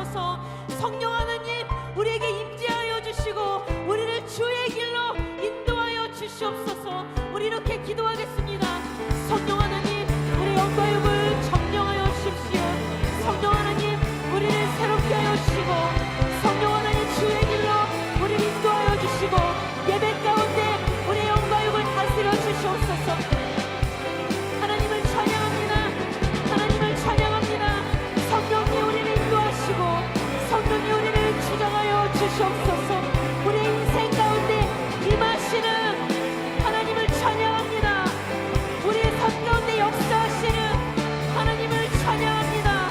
주시옵소서. 성령 하나님, 우리에게 임재하여 주시고 우리를 주의 길로 인도하여 주시옵소서. 우리 이렇게 기도하겠습니다. 성령 하나님, 우리 영과 육을 점령하여 주십시오. 성령 하나님, 우리를 새롭게 하여 주시고 성령 하나님, 주의 길로 우리를 인도하여 주시고 예배 가운데 우리 영과 육을 다스려 주시옵소서. 하나님을 찬양합니다. 하나님을 찬양합니다. 성령님, 우리를 인도하시고 성령님, 우리를 주장하여 주시옵소서. 우리 인생 가운데 임하시는 하나님을 찬양합니다. 우리의 삶 가운데 역사하시는 하나님을 찬양합니다.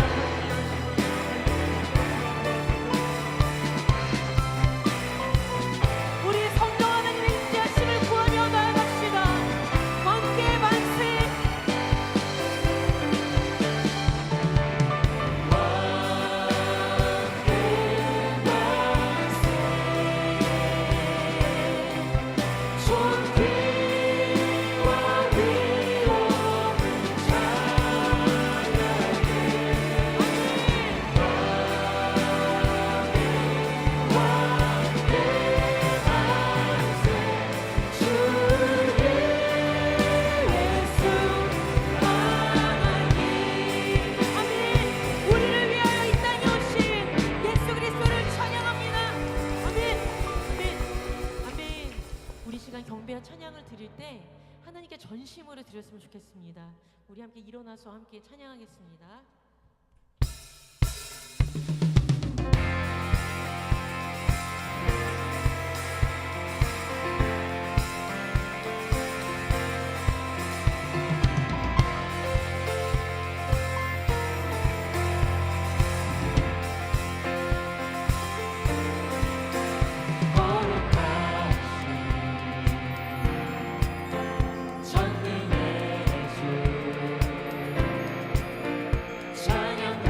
우리 성령 하나님의 임재하심을 구하며 나아갑시다. 함께 만세. 경배와 찬양을 드릴 때 하나님께 전심으로 드렸으면 좋겠습니다. 우리 함께 일어나서 함께 찬양하겠습니다. 찬양하리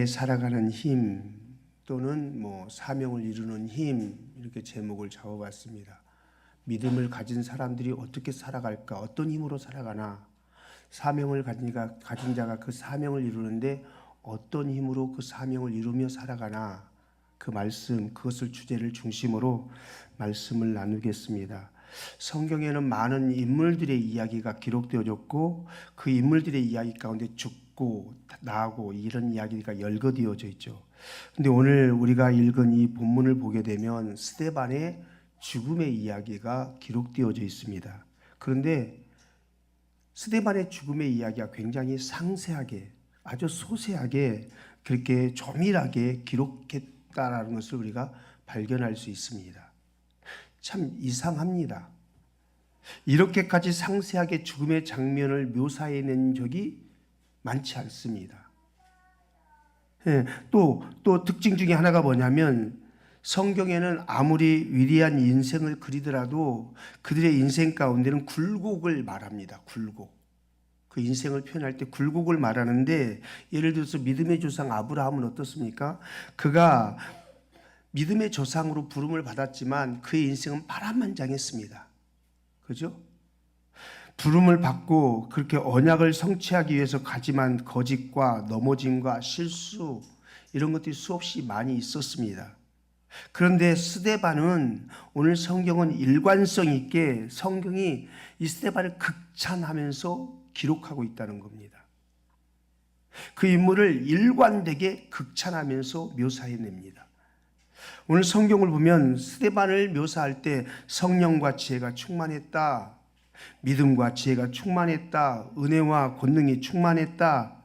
십자가에 살아가는 힘 또는 사명을 이루는 힘, 이렇게 제목을 잡아봤습니다. 믿음을 가진 사람들이 어떻게 살아갈까? 어떤 힘으로 살아가나? 사명을 가진 자가 그 사명을 이루는데 어떤 힘으로 그 사명을 이루며 살아가나? 그 말씀, 그것을 주제를 중심으로 말씀을 나누겠습니다. 성경에는 많은 인물들의 이야기가 기록되어졌고 그 인물들의 이야기 가운데 죽고 나고 이런 이야기가 열거되어져 있죠. 근데 오늘 우리가 읽은 이 본문을 보게 되면 스데반의 죽음의 이야기가 기록되어져 있습니다. 그런데 스데반의 죽음의 이야기가 굉장히 상세하게, 아주 소세하게, 그렇게 조밀하게 기록했다라는 것을 우리가 발견할 수 있습니다. 참 이상합니다. 이렇게까지 상세하게 죽음의 장면을 묘사해낸 적이 많지 않습니다. 또 특징 중에 하나가 뭐냐면 성경에는 아무리 위대한 인생을 그리더라도 그들의 인생 가운데는 굴곡을 말합니다. 굴곡. 그 인생을 표현할 때 굴곡을 말하는데, 예를 들어서 믿음의 조상 아브라함은 어떻습니까? 그가 믿음의 조상으로 부름을 받았지만 그의 인생은 파란만장했습니다. 그죠? 부름을 받고 그렇게 언약을 성취하기 위해서 가지만 거짓과 넘어짐과 실수, 이런 것들이 수없이 많이 있었습니다. 그런데 스데반은, 오늘 성경은 일관성 있게 성경이 이 스데반을 극찬하면서 기록하고 있다는 겁니다. 그 인물을 일관되게 극찬하면서 묘사해냅니다. 오늘 성경을 보면 스데반을 묘사할 때 성령과 지혜가 충만했다, 믿음과 지혜가 충만했다, 은혜와 권능이 충만했다,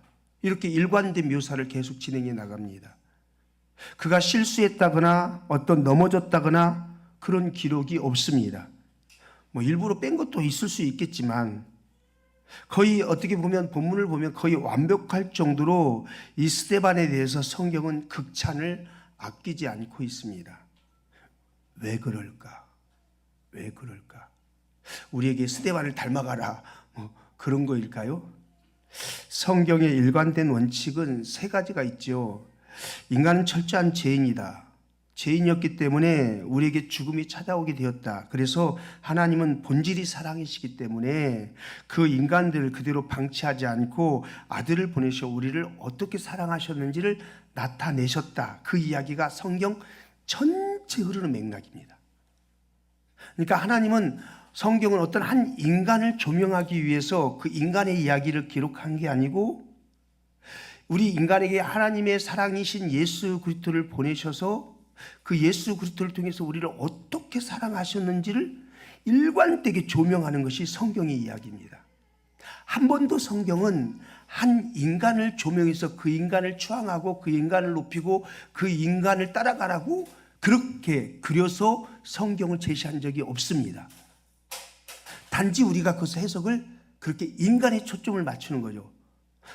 이렇게 일관된 묘사를 계속 진행해 나갑니다. 그가 실수했다거나 어떤 넘어졌다거나 그런 기록이 없습니다. 일부러 뺀 것도 있을 수 있겠지만 거의 어떻게 보면 본문을 보면 거의 완벽할 정도로 이 스데반에 대해서 성경은 극찬을 아끼지 않고 있습니다. 왜 그럴까? 왜 그럴까? 우리에게 스데반을 닮아가라, 그런 거일까요? 성경의 일관된 원칙은 세 가지가 있죠. 인간은 철저한 죄인이다. 죄인이었기 때문에 우리에게 죽음이 찾아오게 되었다. 그래서 하나님은 본질이 사랑이시기 때문에 그 인간들을 그대로 방치하지 않고 아들을 보내셔 우리를 어떻게 사랑하셨는지를 나타내셨다. 그 이야기가 성경 전체 흐르는 맥락입니다. 그러니까 하나님은, 성경은 어떤 한 인간을 조명하기 위해서 그 인간의 이야기를 기록한 게 아니고 우리 인간에게 하나님의 사랑이신 예수 그리스도를 보내셔서 그 예수 그리스도를 통해서 우리를 어떻게 사랑하셨는지를 일관되게 조명하는 것이 성경의 이야기입니다. 한 번도 성경은 한 인간을 조명해서 그 인간을 추앙하고 그 인간을 높이고 그 인간을 따라가라고 그렇게 그려서 성경을 제시한 적이 없습니다. 단지 우리가 그것의 해석을 그렇게 인간의 초점을 맞추는 거죠.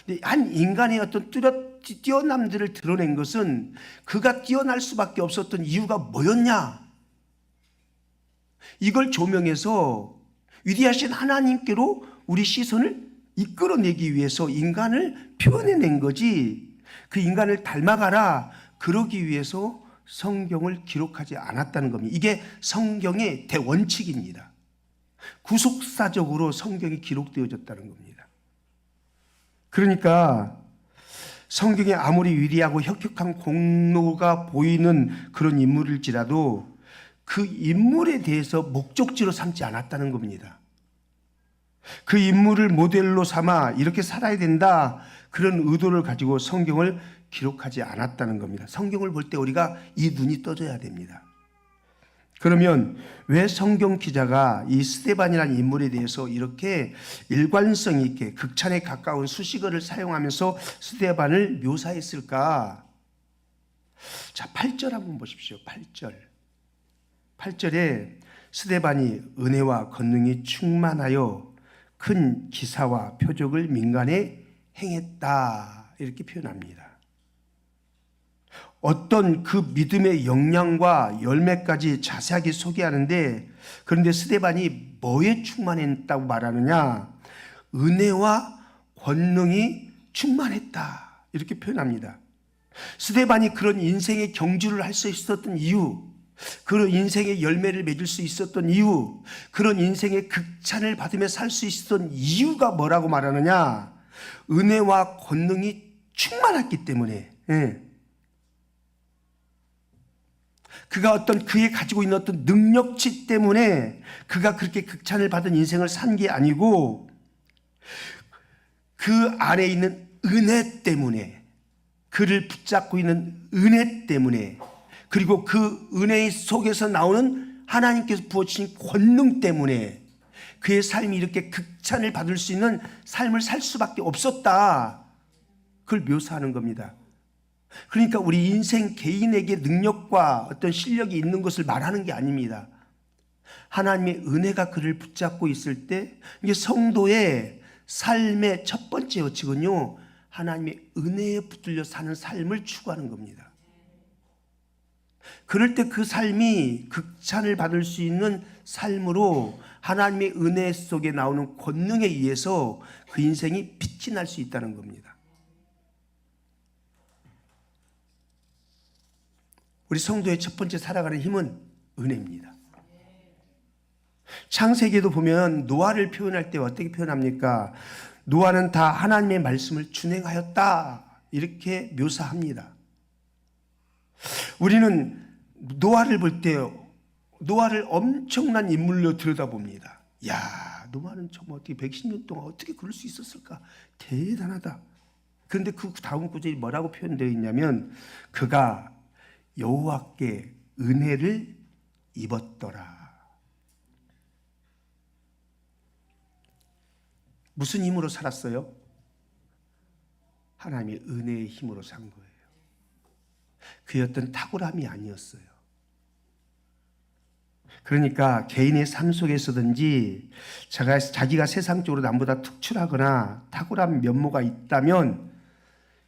근데 한 인간의 어떤 뛰어남들을 드러낸 것은 그가 뛰어날 수밖에 없었던 이유가 뭐였냐? 이걸 조명해서 위대하신 하나님께로 우리 시선을 이끌어내기 위해서 인간을 표현해낸 거지, 그 인간을 닮아가라 그러기 위해서 성경을 기록하지 않았다는 겁니다. 이게 성경의 대원칙입니다. 구속사적으로 성경이 기록되어졌다는 겁니다. 그러니까 성경에 아무리 위대하고 혁혁한 공로가 보이는 그런 인물일지라도 그 인물에 대해서 목적지로 삼지 않았다는 겁니다. 그 인물을 모델로 삼아 이렇게 살아야 된다, 그런 의도를 가지고 성경을 기록하지 않았다는 겁니다. 성경을 볼 때 우리가 이 눈이 떠져야 됩니다. 그러면 왜 성경 기자가 이 스데반이라는 인물에 대해서 이렇게 일관성 있게 극찬에 가까운 수식어를 사용하면서 스데반을 묘사했을까? 자, 8절 한번 보십시오. 8절에 스데반이 은혜와 권능이 충만하여 큰 기사와 표적을 민간에 행했다, 이렇게 표현합니다. 어떤 그 믿음의 역량과 열매까지 자세하게 소개하는데, 그런데 스데반이 뭐에 충만했다고 말하느냐? 은혜와 권능이 충만했다, 이렇게 표현합니다. 스데반이 그런 인생의 경주를 할 수 있었던 이유, 그런 인생의 열매를 맺을 수 있었던 이유, 그런 인생의 극찬을 받으며 살 수 있었던 이유가 뭐라고 말하느냐? 은혜와 권능이 충만했기 때문에. 그가 그의 가지고 있는 어떤 능력치 때문에 그가 그렇게 극찬을 받은 인생을 산 게 아니고, 그 안에 있는 은혜 때문에, 그를 붙잡고 있는 은혜 때문에, 그리고 그 은혜 속에서 나오는 하나님께서 부어주신 권능 때문에 그의 삶이 이렇게 극찬을 받을 수 있는 삶을 살 수밖에 없었다. 그걸 묘사하는 겁니다. 그러니까 우리 인생 개인에게 능력과 어떤 실력이 있는 것을 말하는 게 아닙니다. 하나님의 은혜가 그를 붙잡고 있을 때, 이게 성도의 삶의 첫 번째 원칙은요, 하나님의 은혜에 붙들려 사는 삶을 추구하는 겁니다. 그럴 때 그 삶이 극찬을 받을 수 있는 삶으로 하나님의 은혜 속에 나오는 권능에 의해서 그 인생이 빛이 날 수 있다는 겁니다. 우리 성도의 첫 번째 살아가는 힘은 은혜입니다. 창세기에도 보면 노아를 표현할 때 어떻게 표현합니까? 노아는 다 하나님의 말씀을 준행하였다, 이렇게 묘사합니다. 우리는 노아를 볼 때 노아를 엄청난 인물로 들여다봅니다. 야, 노아는 정말 어떻게 110년 동안 어떻게 그럴 수 있었을까? 대단하다. 그런데 그 다음 구절이 뭐라고 표현되어 있냐면, 그가 여호와께 은혜를 입었더라. 무슨 힘으로 살았어요? 하나님의 은혜의 힘으로 산 거예요. 그의 어떤 탁월함이 아니었어요. 그러니까 개인의 삶 속에서든지 자기가 세상적으로 남보다 특출하거나 탁월한 면모가 있다면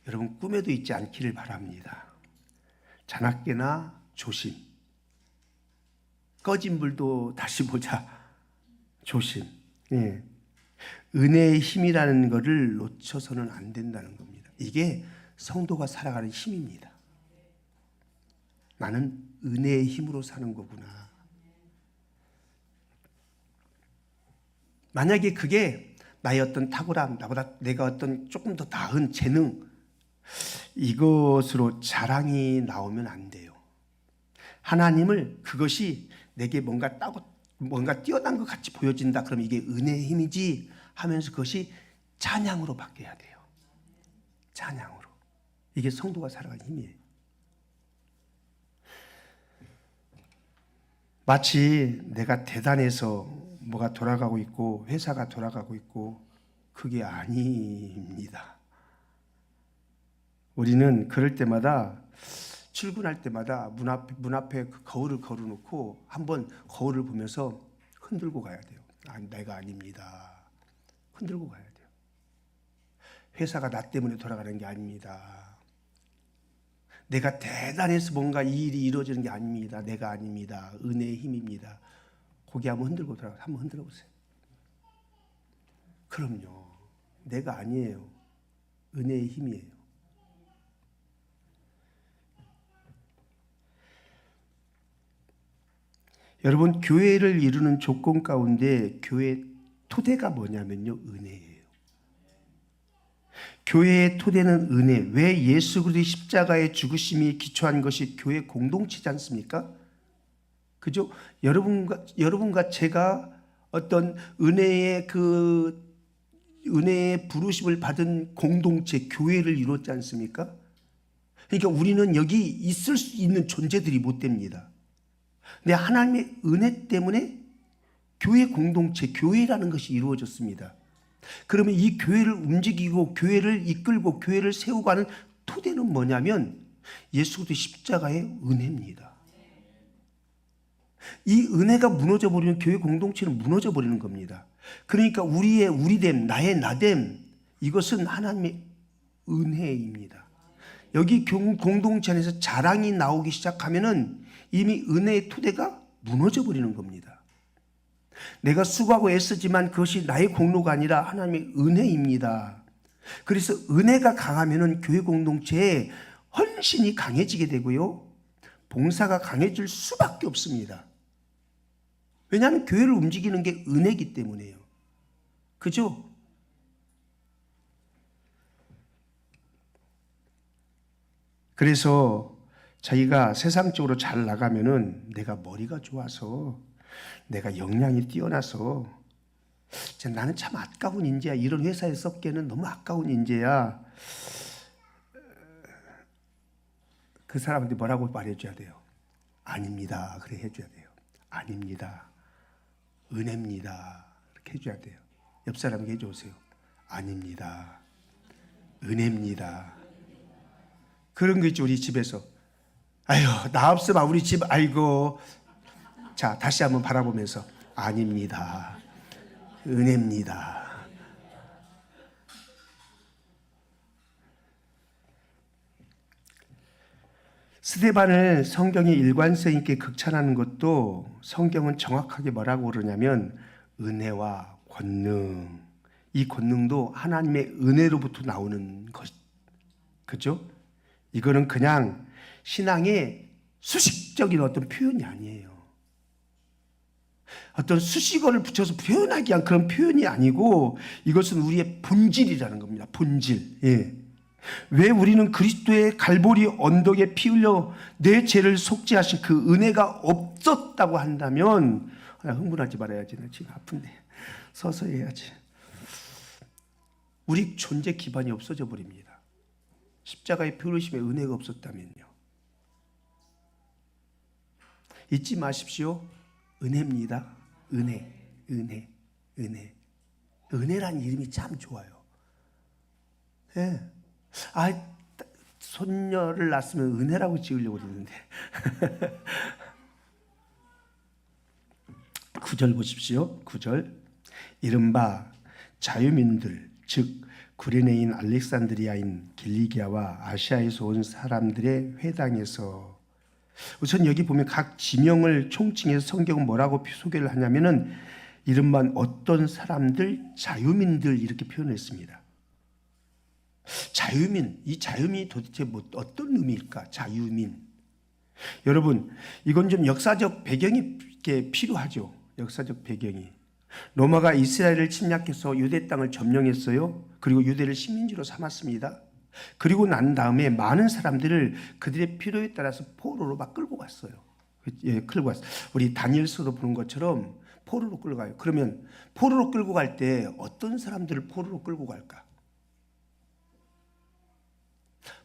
여러분 꿈에도 있지 않기를 바랍니다. 자나깨나 조심. 꺼진 불도 다시 보자. 조심. 예. 은혜의 힘이라는 것을 놓쳐서는 안 된다는 겁니다. 이게 성도가 살아가는 힘입니다. 나는 은혜의 힘으로 사는 거구나. 만약에 그게 나의 어떤 탁월함, 나보다 내가 어떤 조금 더 나은 재능, 이것으로 자랑이 나오면 안 돼요. 하나님을 그것이 내게 뭔가 뛰어난 것 같이 보여진다. 그러면 이게 은혜의 힘이지 하면서 그것이 찬양으로 바뀌어야 돼요. 찬양으로. 이게 성도가 살아가는 힘이에요. 마치 내가 대단해서 뭐가 돌아가고 있고 회사가 돌아가고 있고, 그게 아닙니다. 우리는 그럴 때마다, 출근할 때마다 문 앞에 그 거울을 걸어놓고 한번 거울을 보면서 흔들고 가야 돼요. 내가 아닙니다. 흔들고 가야 돼요. 회사가 나 때문에 돌아가는 게 아닙니다. 내가 대단해서 뭔가 이 일이 이루어지는 게 아닙니다. 내가 아닙니다. 은혜의 힘입니다. 고개 한번 흔들고 돌아가. 한번 흔들어 보세요. 그럼요. 내가 아니에요. 은혜의 힘이에요. 여러분, 교회를 이루는 조건 가운데 교회 토대가 뭐냐면요, 은혜예요. 교회의 토대는 은혜. 왜 예수 그리스도의 십자가의 죽으심이 기초한 것이 교회 공동체지 않습니까? 그죠? 여러분과 제가 어떤 은혜의 부르심을 받은 공동체, 교회를 이뤘지 않습니까? 그러니까 우리는 여기 있을 수 있는 존재들이 못 됩니다. 근데 하나님의 은혜 때문에 교회 공동체, 교회라는 것이 이루어졌습니다. 그러면 이 교회를 움직이고 교회를 이끌고 교회를 세우고 하는 토대는 뭐냐면 예수 그리스도의 십자가의 은혜입니다. 이 은혜가 무너져 버리면 교회 공동체는 무너져 버리는 겁니다. 그러니까 우리의 우리됨, 나의 나됨, 이것은 하나님의 은혜입니다. 여기 공동체 안에서 자랑이 나오기 시작하면은 이미 은혜의 토대가 무너져 버리는 겁니다. 내가 수고하고 애쓰지만 그것이 나의 공로가 아니라 하나님의 은혜입니다. 그래서 은혜가 강하면은 교회 공동체에 헌신이 강해지게 되고요. 봉사가 강해질 수밖에 없습니다. 왜냐하면 교회를 움직이는 게 은혜이기 때문에요. 그죠? 그래서 자기가 세상적으로 잘 나가면은 내가 머리가 좋아서, 내가 역량이 뛰어나서, 나는 참 아까운 인재야, 이런 회사에 썩기에는 너무 아까운 인재야, 그 사람한테 뭐라고 말해줘야 돼요? 아닙니다. 그래 해줘야 돼요. 아닙니다. 은혜입니다. 이렇게 해줘야 돼요. 옆 사람에게 해줘보세요. 아닙니다. 은혜입니다. 그런 거 있죠. 우리 집에서. 아유, 나 없으면 우리 집, 아이고. 자, 다시 한번 바라보면서 아닙니다. 은혜입니다. 스데반을 성경이 일관성 있게 극찬하는 것도 성경은 정확하게 뭐라고 그러냐면 은혜와 권능, 이 권능도 하나님의 은혜로부터 나오는 것, 그죠? 이거는 그냥 신앙의 수식적인 어떤 표현이 아니에요. 어떤 수식어를 붙여서 표현하기 위한 그런 표현이 아니고 이것은 우리의 본질이라는 겁니다. 본질. 예. 왜 우리는 그리스도의 갈보리 언덕에 피 흘려 내 죄를 속죄하신 그 은혜가 없었다고 한다면, 흥분하지 말아야지. 나 지금 아픈데. 서서 해야지. 우리 존재 기반이 없어져 버립니다. 십자가의 피 흘리심에 은혜가 없었다면요. 잊지 마십시오. 은혜입니다. 은혜, 은혜, 은혜. 은혜란 이름이 참 좋아요. 예. 손녀를 낳았으면 은혜라고 지으려고 그랬는데. 9절 보십시오. 9절. 이른바 자유민들, 즉 구레네인 알렉산드리아인 길리기아와 아시아에서 온 사람들의 회당에서, 우선 여기 보면 각 지명을 총칭해서 성경은 뭐라고 소개를 하냐면은 이른바 어떤 사람들, 자유민들 이렇게 표현했습니다. 자유민, 이 자유민이 도대체 어떤 의미일까? 자유민. 여러분, 이건 좀 역사적 배경이 필요하죠. 역사적 배경이. 로마가 이스라엘을 침략해서 유대 땅을 점령했어요. 그리고 유대를 식민지로 삼았습니다. 그리고 난 다음에 많은 사람들을 그들의 필요에 따라서 포로로 막 끌고 갔어요. 예, 끌고 갔어요. 우리 다니엘서도 보는 것처럼 포로로 끌고 가요. 그러면 포로로 끌고 갈 때 어떤 사람들을 포로로 끌고 갈까?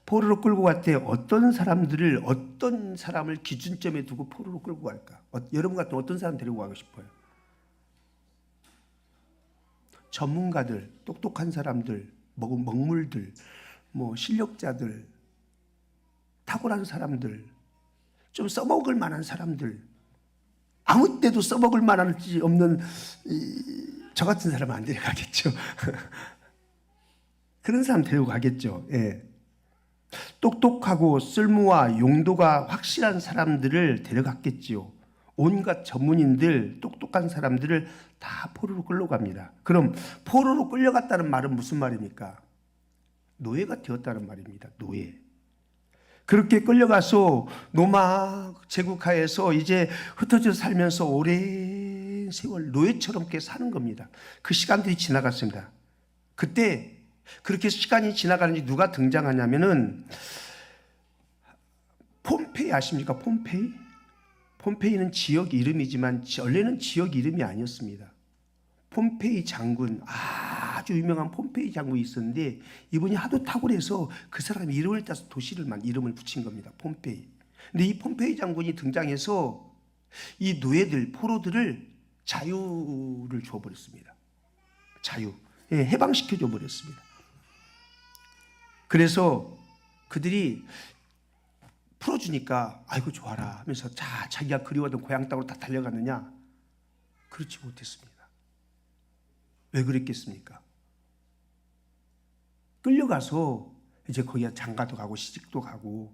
포로로 끌고 갈 때 어떤 사람을 기준점에 두고 포로로 끌고 갈까? 여러분 같은 어떤 사람 데리고 가고 싶어요? 전문가들, 똑똑한 사람들, 먹물들, 실력자들, 탁월한 사람들, 좀 써먹을 만한 사람들, 아무 때도 써먹을 만한 없는 저 같은 사람은 안 데려가겠죠. 그런 사람 데리고 가겠죠. 예. 똑똑하고 쓸모와 용도가 확실한 사람들을 데려갔겠지요. 온갖 전문인들, 똑똑한 사람들을 다 포로로 끌려갑니다. 그럼 포로로 끌려갔다는 말은 무슨 말입니까? 노예가 되었다는 말입니다. 노예. 그렇게 끌려가서 로마 제국하에서 이제 흩어져 살면서 오랜 세월 노예처럼 이렇게 사는 겁니다. 그 시간들이 지나갔습니다. 그때 그렇게 시간이 지나가는지 누가 등장하냐면은 폼페이 아십니까? 폼페이? 폼페이는 지역 이름이지만 원래는 지역 이름이 아니었습니다. 폼페이 장군, 아주 유명한 폼페이 장군이 있었는데 이분이 하도 탁월해서 그 사람이 이름을 따서 이름을 붙인 겁니다. 폼페이. 근데 이 폼페이 장군이 등장해서 이 노예들, 포로들을 자유를 줘버렸습니다. 자유. 예, 해방시켜줘 버렸습니다. 그래서 그들이 풀어주니까 아이고 좋아라 하면서 자기가 그리워하던 고향 땅으로 다 달려갔느냐? 그렇지 못했습니다. 왜 그랬겠습니까? 끌려가서 이제 거기가 장가도 가고 시집도 가고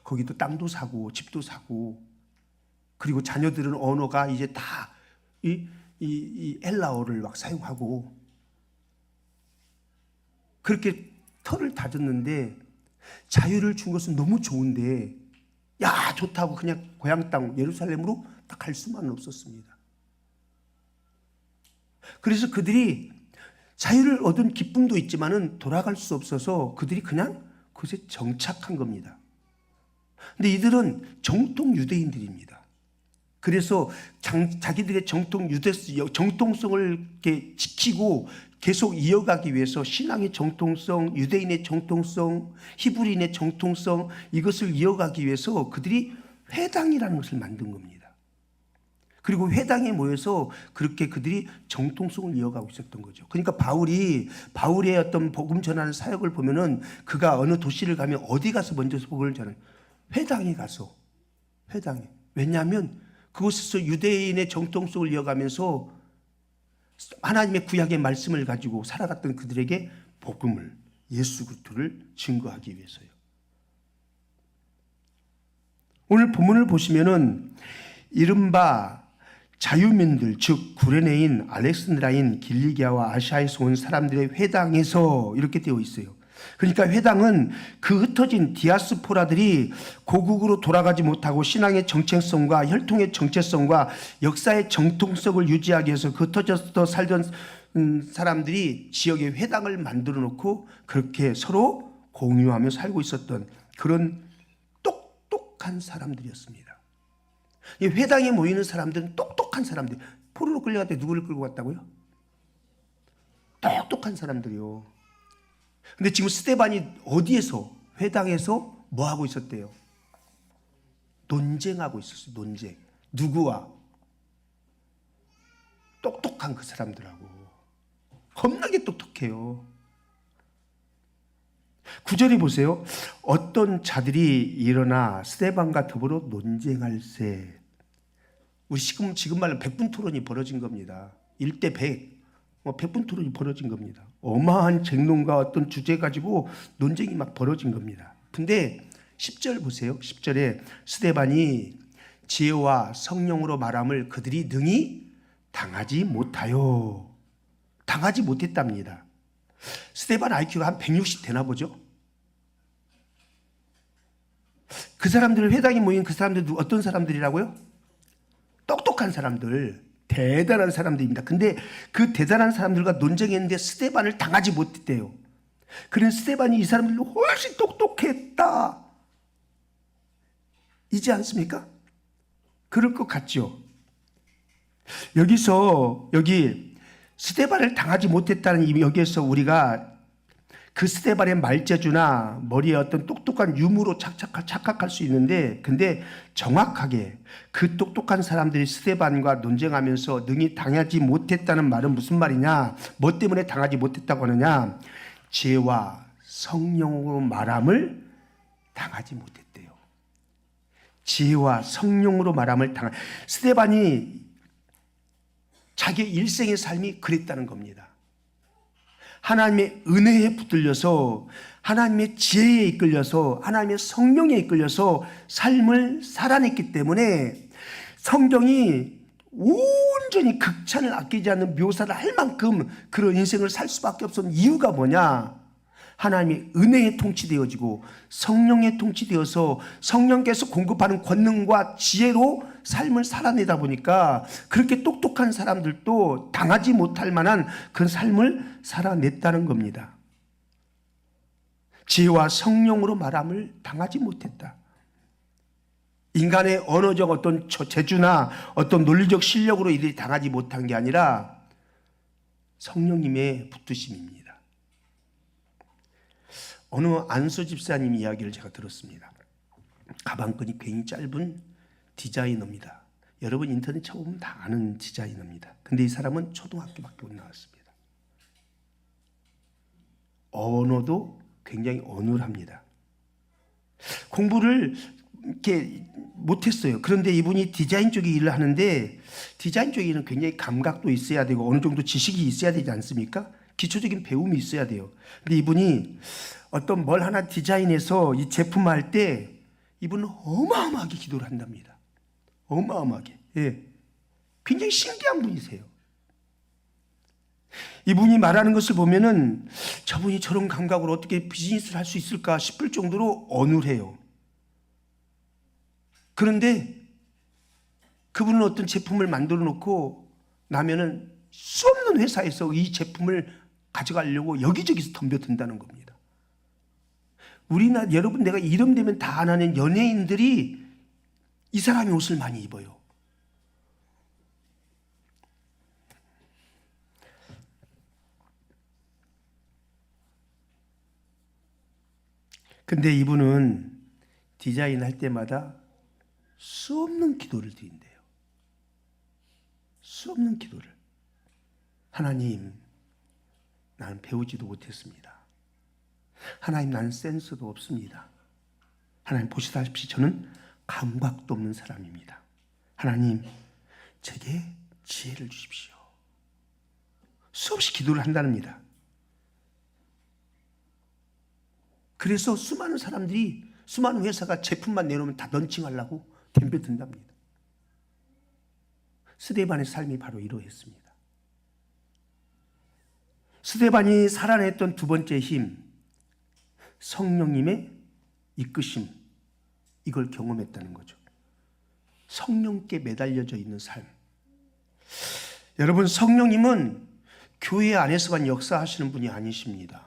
거기도 땅도 사고 집도 사고, 그리고 자녀들은 언어가 이제 다 이 헬라어를 막 사용하고 그렇게 털을 다졌는데 자유를 준 것은 너무 좋은데 야 좋다고 그냥 고향 땅 예루살렘으로 딱 갈 수만은 없었습니다. 그래서 그들이 자유를 얻은 기쁨도 있지만은 돌아갈 수 없어서 그들이 그냥 그것에 정착한 겁니다. 근데 이들은 정통 유대인들입니다. 그래서 자기들의 정통성을 이렇게 지키고 계속 이어가기 위해서 신앙의 정통성, 유대인의 정통성, 히브리인의 정통성 이것을 이어가기 위해서 그들이 회당이라는 것을 만든 겁니다. 그리고 회당에 모여서 그렇게 그들이 정통성을 이어가고 있었던 거죠. 그러니까 바울의 어떤 복음 전하는 사역을 보면은 그가 어느 도시를 가면 어디 가서 먼저 복음을 전해요? 회당에 가서. 회당에. 왜냐하면 그곳에서 유대인의 정통성을 이어가면서 하나님의 구약의 말씀을 가지고 살아갔던 그들에게 복음을, 예수 그리스도를 증거하기 위해서요. 오늘 본문을 보시면은 이른바 자유민들, 즉 구레네인, 알렉산드라인, 길리기아와 아시아에서 온 사람들의 회당에서 이렇게 되어 있어요. 그러니까 회당은 그 흩어진 디아스포라들이 고국으로 돌아가지 못하고 신앙의 정체성과 혈통의 정체성과 역사의 정통성을 유지하기 위해서 그 흩어져서 살던 사람들이 지역에 회당을 만들어 놓고 그렇게 서로 공유하며 살고 있었던 그런 똑똑한 사람들이었습니다. 이 회당에 모이는 사람들은 똑똑한 사람들. 포로로 끌려갈 때 누구를 끌고 갔다고요? 똑똑한 사람들이요. 근데 지금 스데반이 어디에서 회당에서 뭐 하고 있었대요? 논쟁하고 있었어요. 논쟁. 누구와? 똑똑한 그 사람들하고. 겁나게 똑똑해요. 9절에 보세요. 어떤 자들이 일어나 스데반과 더불어 논쟁할세. 우리 지금 말로 100분 토론이 벌어진 겁니다. 1대 100. 100분 토론이 벌어진 겁니다. 어마한 쟁론과 어떤 주제 가지고 논쟁이 막 벌어진 겁니다. 근데 10절 보세요. 10절에 스데반이 지혜와 성령으로 말함을 그들이 능히 당하지 못하여. 당하지 못했답니다. 스데반 IQ가 한 160 되나 보죠? 그 사람들, 회당에 모인 그 사람들 어떤 사람들이라고요? 똑똑한 사람들, 대단한 사람들입니다. 근데 그 대단한 사람들과 논쟁했는데 스데반을 당하지 못했대요. 그래서 스데반이 이 사람들로 훨씬 똑똑했다. 이지 않습니까? 그럴 것 같죠? 여기 스데반을 당하지 못했다는 여기에서 우리가 그 스데반의 말재주나 머리에 어떤 똑똑한 유무로 착각할 수 있는데, 근데 정확하게 그 똑똑한 사람들이 스데반과 논쟁하면서 능히 당하지 못했다는 말은 무슨 말이냐? 뭐 때문에 당하지 못했다고 하느냐? 지혜와 성령으로 말함을 당하지 못했대요. 지혜와 성령으로 말함을 스데반이 자기의 일생의 삶이 그랬다는 겁니다. 하나님의 은혜에 붙들려서 하나님의 지혜에 이끌려서 하나님의 성령에 이끌려서 삶을 살아냈기 때문에 성경이 온전히 극찬을 아끼지 않는 묘사를 할 만큼 그런 인생을 살 수밖에 없었던 이유가 뭐냐? 하나님의 은혜에 통치되어지고 성령에 통치되어서 성령께서 공급하는 권능과 지혜로 삶을 살아내다 보니까 그렇게 똑똑한 사람들도 당하지 못할 만한 그런 삶을 살아냈다는 겁니다. 지혜와 성령으로 말함을 당하지 못했다. 인간의 언어적 어떤 재주나 어떤 논리적 실력으로 이들이 당하지 못한 게 아니라 성령님의 붙드심입니다. 어느 안수 집사님 이야기를 제가 들었습니다. 가방끈이 굉장히 짧은 디자이너입니다. 여러분 인터넷 쳐보면 다 아는 디자이너입니다. 근데 이 사람은 초등학교밖에 못 나왔습니다. 언어도 굉장히 어눌합니다. 공부를 이렇게 못했어요. 그런데 이분이 디자인 쪽에 일을 하는데 디자인 쪽에 일은 굉장히 감각도 있어야 되고 어느 정도 지식이 있어야 되지 않습니까? 기초적인 배움이 있어야 돼요. 근데 이분이 어떤 뭘 하나 디자인해서 이 제품할 때 이분은 어마어마하게 기도를 한답니다. 어마어마하게. 예. 굉장히 신기한 분이세요. 이분이 말하는 것을 보면은 저분이 저런 감각으로 어떻게 비즈니스를 할 수 있을까 싶을 정도로 어눌해요. 그런데 그분은 어떤 제품을 만들어 놓고 나면은 수 없는 회사에서 이 제품을 가져가려고 여기저기서 덤벼든다는 겁니다. 우리나라, 여러분, 내가 이름 되면 다 아는 연예인들이 이 사람의 옷을 많이 입어요. 근데 이분은 디자인 할 때마다 수 없는 기도를 드린대요. 수 없는 기도를. 하나님, 나는 배우지도 못했습니다. 하나님, 나는 센스도 없습니다. 하나님, 보시다시피 저는 감각도 없는 사람입니다. 하나님, 제게 지혜를 주십시오. 수없이 기도를 한답니다. 그래서 수많은 사람들이, 수많은 회사가 제품만 내놓으면 다 런칭하려고 덤벼든답니다. 스데반의 삶이 바로 이러했습니다. 스데반이 살아냈던 두 번째 힘, 성령님의 이끄심, 이걸 경험했다는 거죠. 성령께 매달려져 있는 삶. 여러분, 성령님은 교회 안에서만 역사하시는 분이 아니십니다.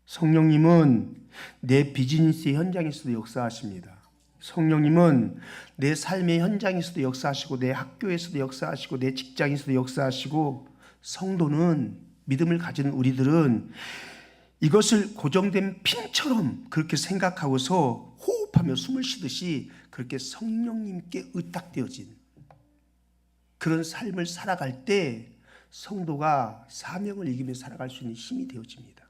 성령님은 내 비즈니스의 현장에서도 역사하십니다. 성령님은 내 삶의 현장에서도 역사하시고, 내 학교에서도 역사하시고, 내 직장에서도 역사하시고, 성도는, 믿음을 가진 우리들은 이것을 고정된 핀처럼 그렇게 생각하고서 호흡하며 숨을 쉬듯이 그렇게 성령님께 의탁되어진 그런 삶을 살아갈 때 성도가 사명을 이기며 살아갈 수 있는 힘이 되어집니다.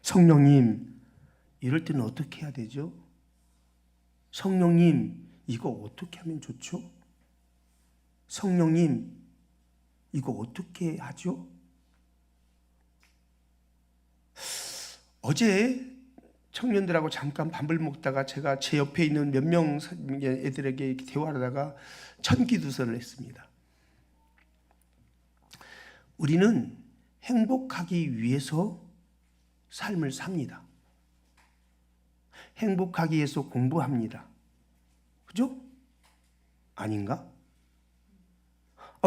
성령님, 이럴 때는 어떻게 해야 되죠? 성령님, 이거 어떻게 하면 좋죠? 성령님, 이거 어떻게 하죠? 어제 청년들하고 잠깐 밥을 먹다가 제가 제 옆에 있는 몇 명 애들에게 대화를 하다가 천기두서를 했습니다. 우리는 행복하기 위해서 삶을 삽니다. 행복하기 위해서 공부합니다. 그죠? 아닌가?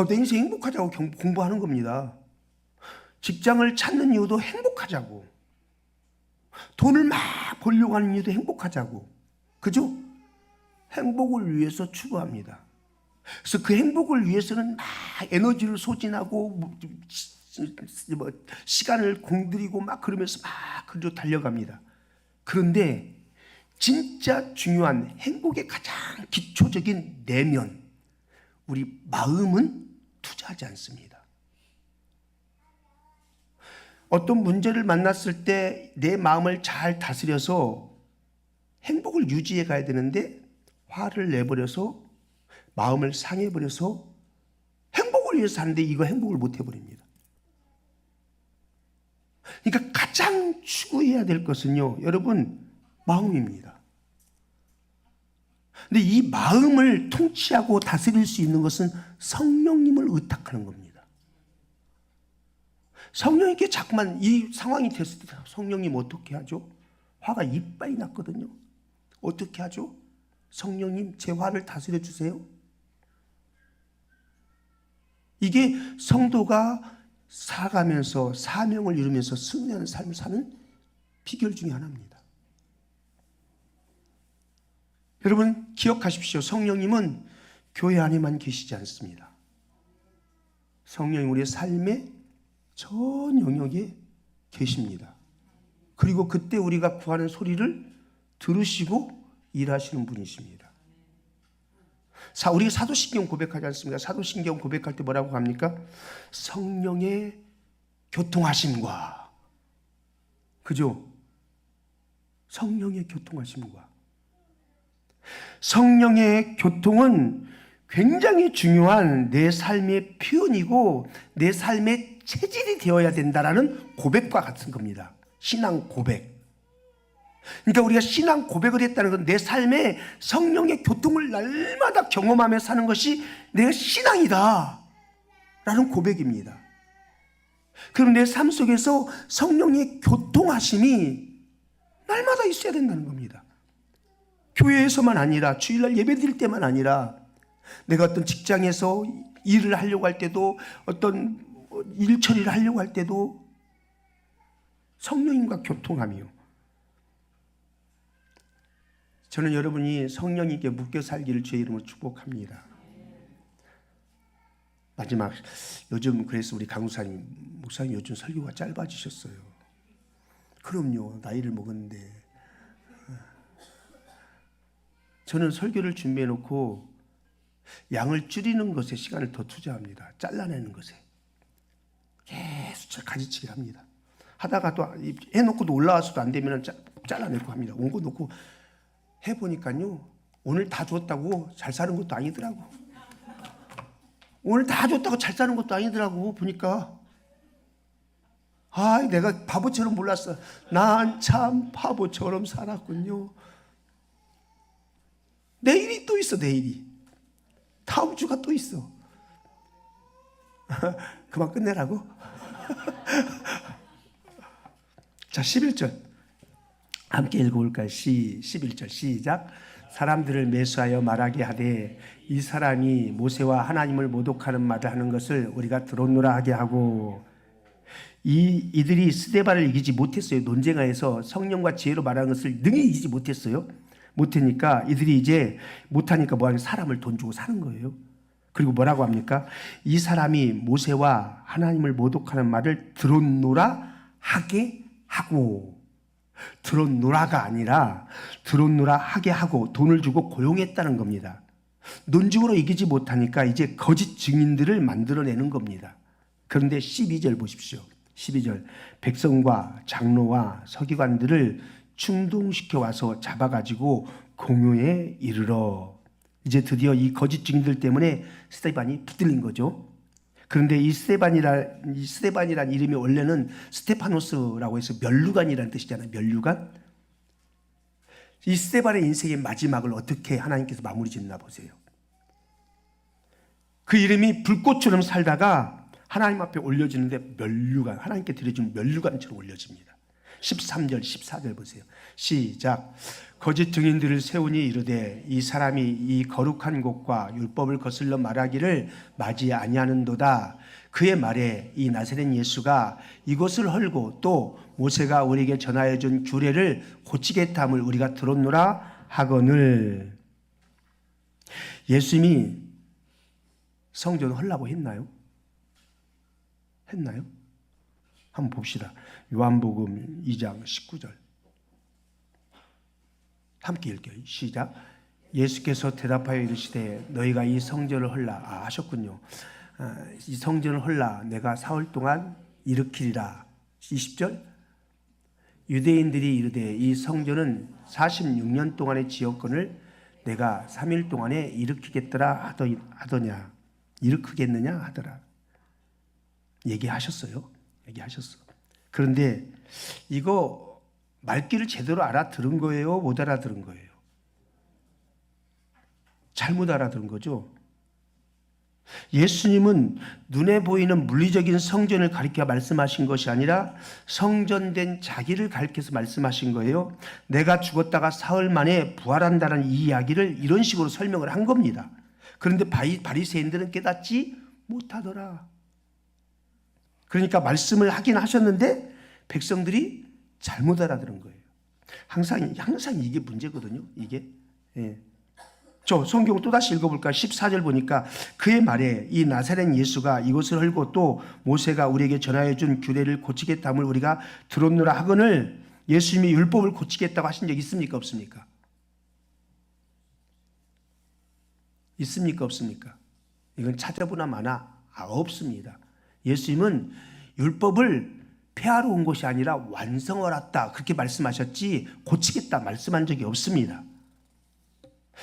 내 인생 행복하자고 공부하는 겁니다. 직장을 찾는 이유도 행복하자고. 돈을 막 벌려고 하는 이유도 행복하자고. 그죠? 행복을 위해서 추구합니다. 그래서 그 행복을 위해서는 막 에너지를 소진하고 시간을 공들이고 막 그러면서 막 그리로 달려갑니다. 그런데 진짜 중요한 행복의 가장 기초적인 내면, 우리 마음은 투자하지 않습니다. 어떤 문제를 만났을 때 내 마음을 잘 다스려서 행복을 유지해 가야 되는데 화를 내버려서 마음을 상해버려서 행복을 위해서 하는데 이거 행복을 못 해버립니다. 그러니까 가장 추구해야 될 것은요, 여러분, 마음입니다. 근데 이 마음을 통치하고 다스릴 수 있는 것은 성령님을 의탁하는 겁니다. 성령님께 자꾸만 이 상황이 됐을 때 성령님 어떻게 하죠? 화가 이빨이 났거든요. 어떻게 하죠? 성령님, 제 화를 다스려 주세요. 이게 성도가 살아가면서 사명을 이루면서 승리하는 삶을 사는 비결 중에 하나입니다. 여러분, 기억하십시오. 성령님은 교회 안에만 계시지 않습니다. 성령님 우리의 삶의 전 영역에 계십니다. 그리고 그때 우리가 구하는 소리를 들으시고 일하시는 분이십니다. 우리가 사도신경 고백하지 않습니까? 사도신경 고백할 때 뭐라고 합니까? 성령의 교통하심과, 그죠? 성령의 교통하심과. 성령의 교통은 굉장히 중요한 내 삶의 표현이고 내 삶의 체질이 되어야 된다라는 고백과 같은 겁니다. 신앙 고백. 그러니까 우리가 신앙 고백을 했다는 건 내 삶에 성령의 교통을 날마다 경험하며 사는 것이 내 신앙이다 라는 고백입니다. 그럼 내 삶 속에서 성령의 교통하심이 날마다 있어야 된다는 겁니다. 교회에서만 아니라, 주일날 예배 드릴 때만 아니라, 내가 어떤 직장에서 일을 하려고 할 때도, 어떤 일 처리를 하려고 할 때도 성령님과 교통하며, 저는 여러분이 성령님께 묶여 살기를 주의 이름으로 축복합니다. 마지막, 요즘 그래서 우리 강우사님, 목사님 요즘 설교가 짧아지셨어요. 그럼요, 나이를 먹었는데. 저는 설교를 준비해 놓고 양을 줄이는 것에 시간을 더 투자합니다. 잘라내는 것에 계속 가지치기를 합니다. 하다가 또 해놓고도 올라와서도 안 되면 잘라내고 합니다. 온 거 놓고 해보니까요, 오늘 다 줬다고 잘 사는 것도 아니더라고. 오늘 다 줬다고 잘 사는 것도 아니더라고. 보니까 내가 바보처럼 몰랐어. 난 참 바보처럼 살았군요. 내일이 또 있어. 내일이 다음 주가 또 있어. 그만 끝내라고. 자, 11절 함께 읽어볼까요? 11절 시작. 사람들을 매수하여 말하게 하되 이 사람이 모세와 하나님을 모독하는 말을 하는 것을 우리가 들었노라 하게 하고, 이들이 스데반을 이기지 못했어요. 논쟁하에서 성령과 지혜로 말하는 것을 능히 이기지 못했어요. 못하니까 이들이 이제 못하니까 뭐하냐, 사람을 돈 주고 사는 거예요. 그리고 뭐라고 합니까? 이 사람이 모세와 하나님을 모독하는 말을 들었노라 하게 하고, 들었노라가 아니라 들었노라 하게 하고 돈을 주고 고용했다는 겁니다. 논증으로 이기지 못하니까 이제 거짓 증인들을 만들어내는 겁니다. 그런데 12절 보십시오. 12절 백성과 장로와 서기관들을 충동시켜 와서 잡아가지고 공효에 이르러. 이제 드디어 이 거짓 증인들 때문에 스데반이 붙들린 거죠. 그런데 이 스데반이란 이름이 원래는 스테파노스라고 해서 멸류관이라는 뜻이잖아요. 멸류관. 이 스데반의 인생의 마지막을 어떻게 하나님께서 마무리 짓나 보세요. 그 이름이 불꽃처럼 살다가 하나님 앞에 올려지는데 멸류관, 하나님께 드려준 멸류관처럼 올려집니다. 13절 14절 보세요. 시작. 거짓 증인들을 세우니 이르되 이 사람이 이 거룩한 곳과 율법을 거슬러 말하기를 맞이 아니하는도다. 그의 말에 이 나사렛 예수가 이것을 헐고 또 모세가 우리에게 전하여 준 규례를 고치겠다 함을 우리가 들었노라 하거늘. 예수님이 성전 헐라고 했나요? 했나요? 한번 봅시다. 요한복음 2장 19절 함께 읽게요. 시작. 예수께서 대답하여 이르시되 너희가 이 성전을 헐라. 하셨군요. 이 성전을 헐라 내가 사흘 동안 일으키리라. 20절 유대인들이 이르되 이 성전은 46년 동안의 지역권을 내가 3일 동안에 일으키겠더라 하더냐. 일으키겠느냐 하더라. 얘기하셨어요. 얘기하셨어. 그런데 이거 말귀를 제대로 알아들은 거예요? 못 알아들은 거예요? 잘못 알아들은 거죠. 예수님은 눈에 보이는 물리적인 성전을 가리켜 말씀하신 것이 아니라 성전된 자기를 가리켜서 말씀하신 거예요. 내가 죽었다가 사흘 만에 부활한다는 이 이야기를 이런 식으로 설명을 한 겁니다. 그런데 바리새인들은 깨닫지 못하더라. 그러니까 말씀을 하긴 하셨는데 백성들이 잘못 알아들은 거예요. 항상 이게 문제거든요. 이게. 예. 저 성경 또 다시 읽어볼까요? 14절 보니까 그의 말에 이 나사렛 예수가 이것을 헐고 또 모세가 우리에게 전하여 준 규례를 고치겠다 함을 우리가 들었노라 하거늘. 예수님이 율법을 고치겠다고 하신 적 있습니까? 없습니까? 있습니까? 없습니까? 이건 찾아보나 마나 없습니다. 예수님은 율법을 폐하러 온 것이 아니라 완성하였다 그렇게 말씀하셨지 고치겠다 말씀한 적이 없습니다.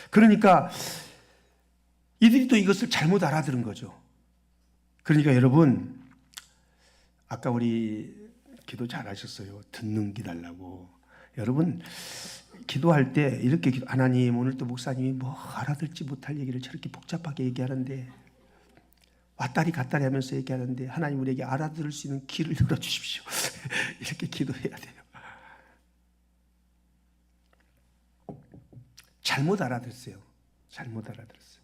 그러니까 이들이 또 이것을 잘못 알아들은 거죠. 그러니까 여러분, 아까 우리 기도 잘하셨어요. 듣는 기 달라고. 여러분 기도할 때 이렇게 하나님 오늘 또 목사님이 뭐 알아듣지 못할 얘기를 저렇게 복잡하게 얘기하는데 왔다리 갔다리 하면서 얘기하는데 하나님 우리에게 알아들을 수 있는 귀를 열어주십시오. 이렇게 기도해야 돼요. 잘못 알아들었어요. 잘못 알아들었어요.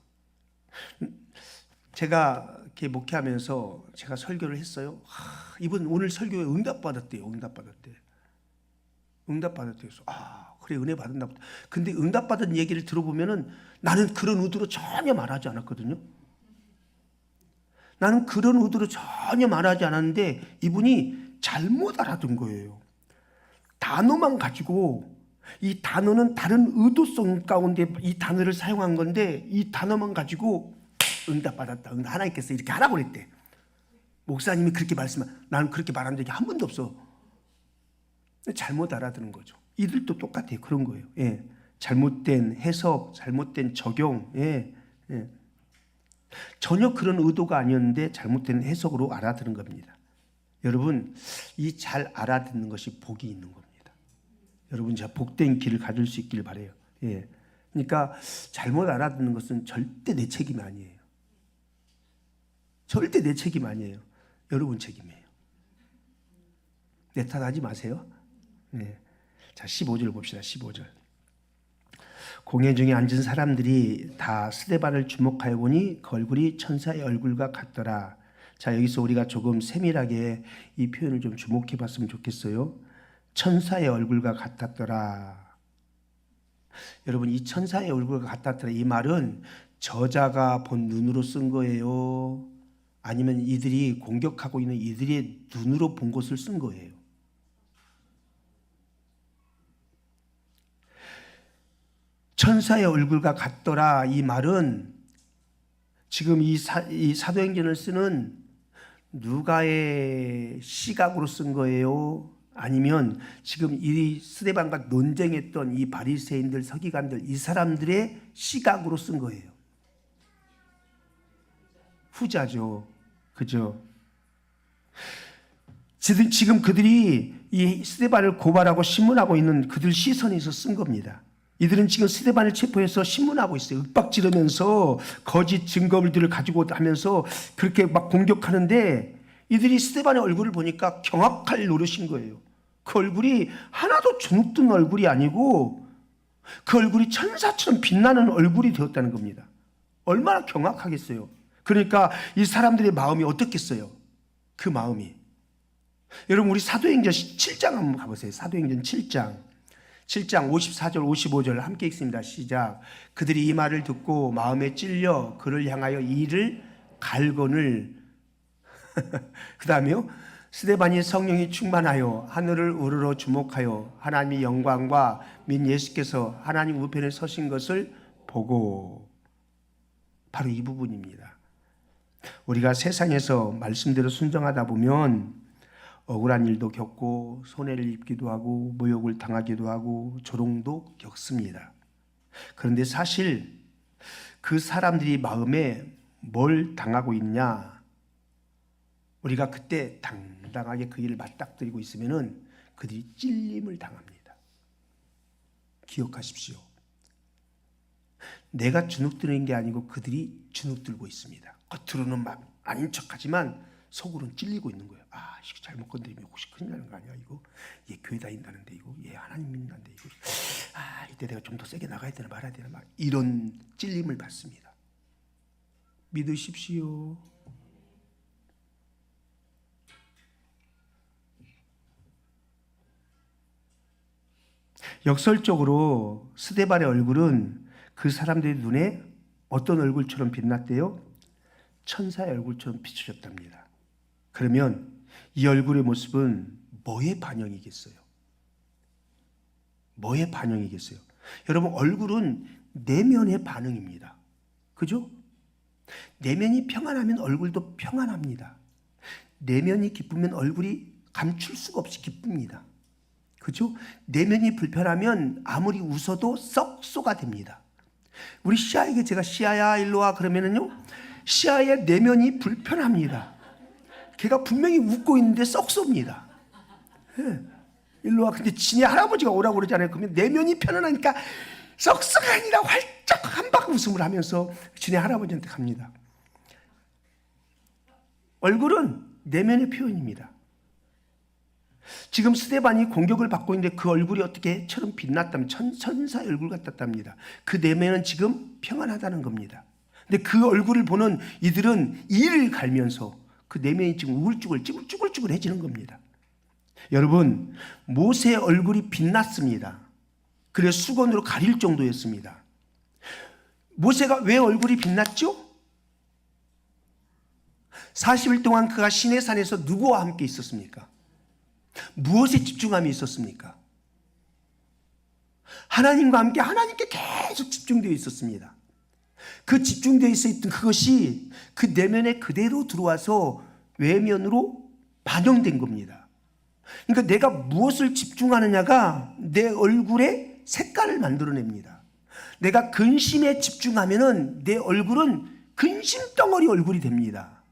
제가 이렇게 목회하면서 제가 설교를 했어요. 이분 오늘 설교에 응답받았대요. 응답받았대요. 그래 은혜 받았나 보다. 근데 응답받은 얘기를 들어보면은 나는 그런 의도로 전혀 말하지 않았거든요. 나는 그런 의도로 전혀 말하지 않았는데 이분이 잘못 알아둔 거예요. 단어만 가지고 이 단어는 다른 의도성 가운데 이 단어를 사용한 건데 이 단어만 가지고 응답받았다. 하나님께서 이렇게 하라고 그랬대. 목사님이 그렇게 말씀한 나는 그렇게 말한 적이 한 번도 없어. 잘못 알아듣는 거죠. 이들도 똑같아요. 그런 거예요. 예. 잘못된 해석, 잘못된 적용. 예. 예. 전혀 그런 의도가 아니었는데 잘못된 해석으로 알아듣는 겁니다. 여러분, 이 잘 알아듣는 것이 복이 있는 겁니다. 여러분, 제가 복된 길을 가질 수 있길 바라요. 예. 그러니까 잘못 알아듣는 것은 절대 내 책임이 아니에요. 절대 내 책임 아니에요. 여러분 책임이에요. 내 탓하지 마세요. 네. 자, 15절 봅시다. 15절. 공회 중에 앉은 사람들이 다 스데반을 주목하여 보니 그 얼굴이 천사의 얼굴과 같더라. 자, 여기서 우리가 조금 세밀하게 이 표현을 좀 주목해 봤으면 좋겠어요. 천사의 얼굴과 같았더라. 여러분, 이 천사의 얼굴과 같았더라 이 말은 저자가 본 눈으로 쓴 거예요? 아니면 이들이 공격하고 있는 이들의 눈으로 본 것을 쓴 거예요? 천사의 얼굴과 같더라 이 말은 지금 이 사도행전을 쓰는 누가의 시각으로 쓴 거예요? 아니면 지금 이 스데반과 논쟁했던 이 바리새인들, 서기관들 이 사람들의 시각으로 쓴 거예요? 후자죠. 그죠? 지금 그들이 이 스데반을 고발하고 신문하고 있는 그들 시선에서 쓴 겁니다. 이들은 지금 스데반을 체포해서 신문하고 있어요. 윽박지르면서 거짓 증거들을 가지고 하면서 그렇게 막 공격하는데 이들이 스데반의 얼굴을 보니까 경악할 노릇인 거예요. 그 얼굴이 하나도 주눅든 얼굴이 아니고 그 얼굴이 천사처럼 빛나는 얼굴이 되었다는 겁니다. 얼마나 경악하겠어요. 그러니까 이 사람들의 마음이 어떻겠어요? 그 마음이. 여러분 우리 사도행전 7장 한번 가보세요. 사도행전 7장 54절 55절 함께 읽습니다. 시작. 그들이 이 말을 듣고 마음에 찔려 그를 향하여 이를 갈거늘 그 다음에요. 스데반이 성령이 충만하여 하늘을 우러러 주목하여 하나님의 영광과 민 예수께서 하나님 우편에 서신 것을 보고. 바로 이 부분입니다. 우리가 세상에서 말씀대로 순종하다 보면 억울한 일도 겪고 손해를 입기도 하고 모욕을 당하기도 하고 조롱도 겪습니다. 그런데 사실 그 사람들이 마음에 뭘 당하고 있냐? 우리가 그때 당당하게 그 일을 맞닥뜨리고 있으면은 그들이 찔림을 당합니다. 기억하십시오. 내가 주눅드는 게 아니고 그들이 주눅들고 있습니다. 겉으로는 막 아닌 척하지만 속으로는 찔리고 있는 거예요. 아, 이거 잘못 건드리면 혹시 큰일 나는 거 아니야? 이거 얘 교회 다닌다는데 이거 얘 하나님 믿는다는데 이거 아 이때 내가 좀 더 세게 나가야 되나 말아야 되나 막 이런 찔림을 받습니다. 믿으십시오. 역설적으로 스데반의 얼굴은 그 사람들의 눈에 어떤 얼굴처럼 빛났대요? 천사의 얼굴처럼 비춰졌답니다. 그러면 이 얼굴의 모습은 뭐의 반영이겠어요? 뭐의 반영이겠어요? 여러분 얼굴은 내면의 반응입니다. 그죠? 내면이 평안하면 얼굴도 평안합니다. 내면이 기쁘면 얼굴이 감출 수가 없이 기쁩니다. 그죠? 내면이 불편하면 아무리 웃어도 썩소가 됩니다. 우리 시아에게 제가 시아야 일로 와 그러면은요 시아의 내면이 불편합니다. 걔가 분명히 웃고 있는데 썩소입니다. 네. 일로 와. 근데 지네 할아버지가 오라고 그러잖아요. 그러면 내면이 편안하니까 썩소가 아니라 활짝 한박 웃음을 하면서 지네 할아버지한테 갑니다. 얼굴은 내면의 표현입니다. 지금 스데반이 공격을 받고 있는데 그 얼굴이 어떻게 처럼 빛났다면 천사의 얼굴 같았답니다. 그 내면은 지금 평안하다는 겁니다. 근데 그 얼굴을 보는 이들은 이를 갈면서 그 내면이 지금 쭈글쭈글해지는 겁니다. 여러분, 모세의 얼굴이 빛났습니다. 그래서 수건으로 가릴 정도였습니다. 모세가 왜 얼굴이 빛났죠? 40일 동안 그가 시내산에서 누구와 함께 있었습니까? 무엇에 집중함이 있었습니까? 하나님과 함께 하나님께 계속 집중되어 있었습니다. 그 집중되어 있었던 그것이 그 내면에 그대로 들어와서 외면으로 반영된 겁니다. 그러니까 내가 무엇을 집중하느냐가 내 얼굴의 색깔을 만들어냅니다. 내가 근심에 집중하면은 내 얼굴은 근심 덩어리 얼굴이 됩니다.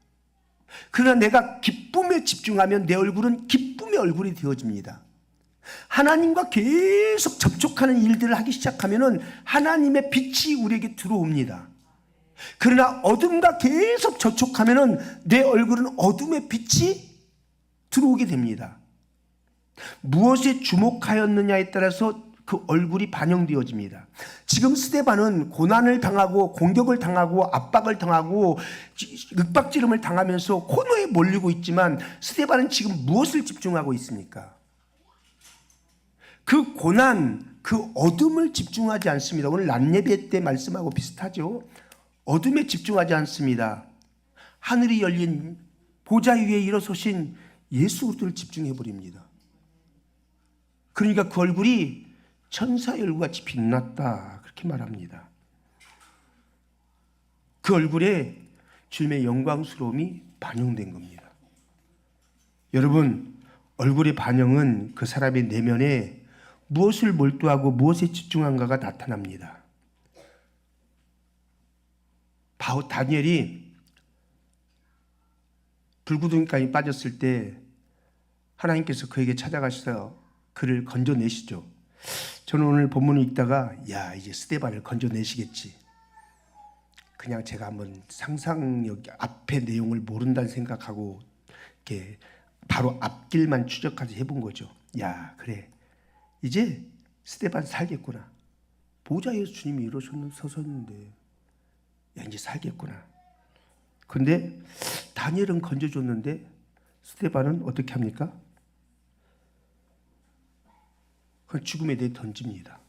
그러나 내가 기쁨에 집중하면 내 얼굴은 기쁨의 얼굴이 되어집니다. 하나님과 계속 접촉하는 일들을 하기 시작하면은 하나님의 빛이 우리에게 들어옵니다. 그러나 어둠과 계속 접촉하면은 내 얼굴은 어둠의 빛이 들어오게 됩니다. 무엇에 주목하였느냐에 따라서 그 얼굴이 반영되어집니다. 지금 스데반은 고난을 당하고 공격을 당하고 압박을 당하고 윽박지름을 당하면서 코너에 몰리고 있지만 스데반은 지금 무엇을 집중하고 있습니까? 그 고난, 그 어둠을 집중하지 않습니다. 오늘 낮 예배 때 말씀하고 비슷하죠. 어둠에 집중하지 않습니다. 하늘이 열린 보좌 위에 일어서신 예수 그리스도를 집중해 버립니다. 그러니까 그 얼굴이 천사의 얼굴같이 빛났다 그렇게 말합니다. 그 얼굴에 주님의 영광스러움이 반영된 겁니다. 여러분, 얼굴의 반영은 그 사람의 내면에 무엇을 몰두하고 무엇에 집중한가가 나타납니다. 다니엘이 불구덩이까지 빠졌을 때 하나님께서 그에게 찾아가셔서 그를 건져내시죠. 저는 오늘 본문을 읽다가 야, 이제 스데반을 건져내시겠지. 그냥 제가 한번 상상력 앞의 내용을 모른다는 생각하고 이렇게 바로 앞길만 추적하지 해본 거죠. 야, 그래. 이제 스데반 살겠구나. 보좌에서 주님이 서셨는데 야, 이제 살겠구나. 근데 다니엘은 건져줬는데 스데반은 어떻게 합니까? 그 죽음에 대해 던집니다.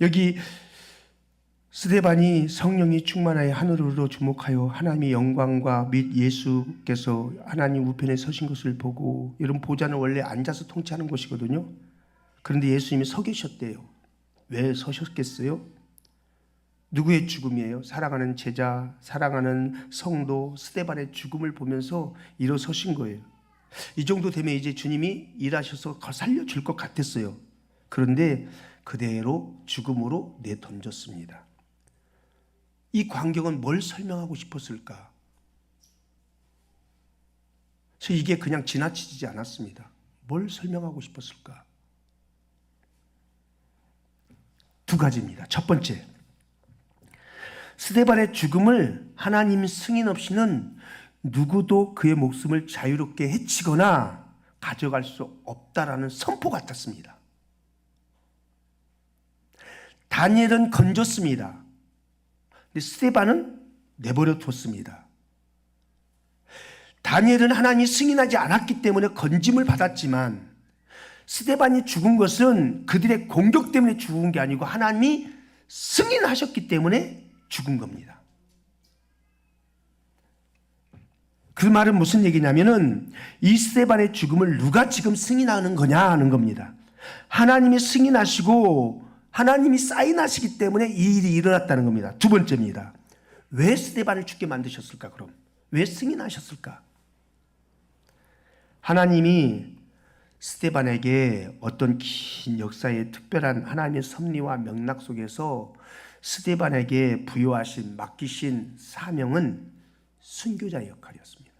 여기 스데반이 성령이 충만하여 하늘으로 주목하여 하나님의 영광과 및 예수께서 하나님 우편에 서신 것을 보고, 여러분 보좌는 원래 앉아서 통치하는 곳이거든요. 그런데 예수님이 서 계셨대요. 왜 서셨겠어요? 누구의 죽음이에요? 사랑하는 제자, 사랑하는 성도 스데반의 죽음을 보면서 일어서신 거예요. 이 정도 되면 이제 주님이 일하셔서 살려줄 것 같았어요. 그런데 그대로 죽음으로 내던졌습니다. 이 광경은 뭘 설명하고 싶었을까? 그래서 이게 그냥 지나치지 않았습니다. 뭘 설명하고 싶었을까? 두 가지입니다. 첫 번째, 스데반의 죽음을 하나님 승인 없이는 누구도 그의 목숨을 자유롭게 해치거나 가져갈 수 없다라는 선포 같았습니다. 다니엘은 건졌습니다. 근데 스데반은 내버려 뒀습니다. 다니엘은 하나님이 승인하지 않았기 때문에 건짐을 받았지만 스데반이 죽은 것은 그들의 공격 때문에 죽은 게 아니고 하나님이 승인하셨기 때문에 죽은 겁니다. 그 말은 무슨 얘기냐면은 이 스데반의 죽음을 누가 지금 승인하는 거냐 하는 겁니다. 하나님이 승인하시고 하나님이 사인하시기 때문에 이 일이 일어났다는 겁니다. 두 번째입니다. 왜 스데반을 죽게 만드셨을까? 그럼 왜 승인하셨을까? 하나님이 스데반에게 어떤 긴 역사의 특별한 하나님의 섭리와 명락 속에서 스데반에게 부여하신 맡기신 사명은 순교자의 역할이었습니다.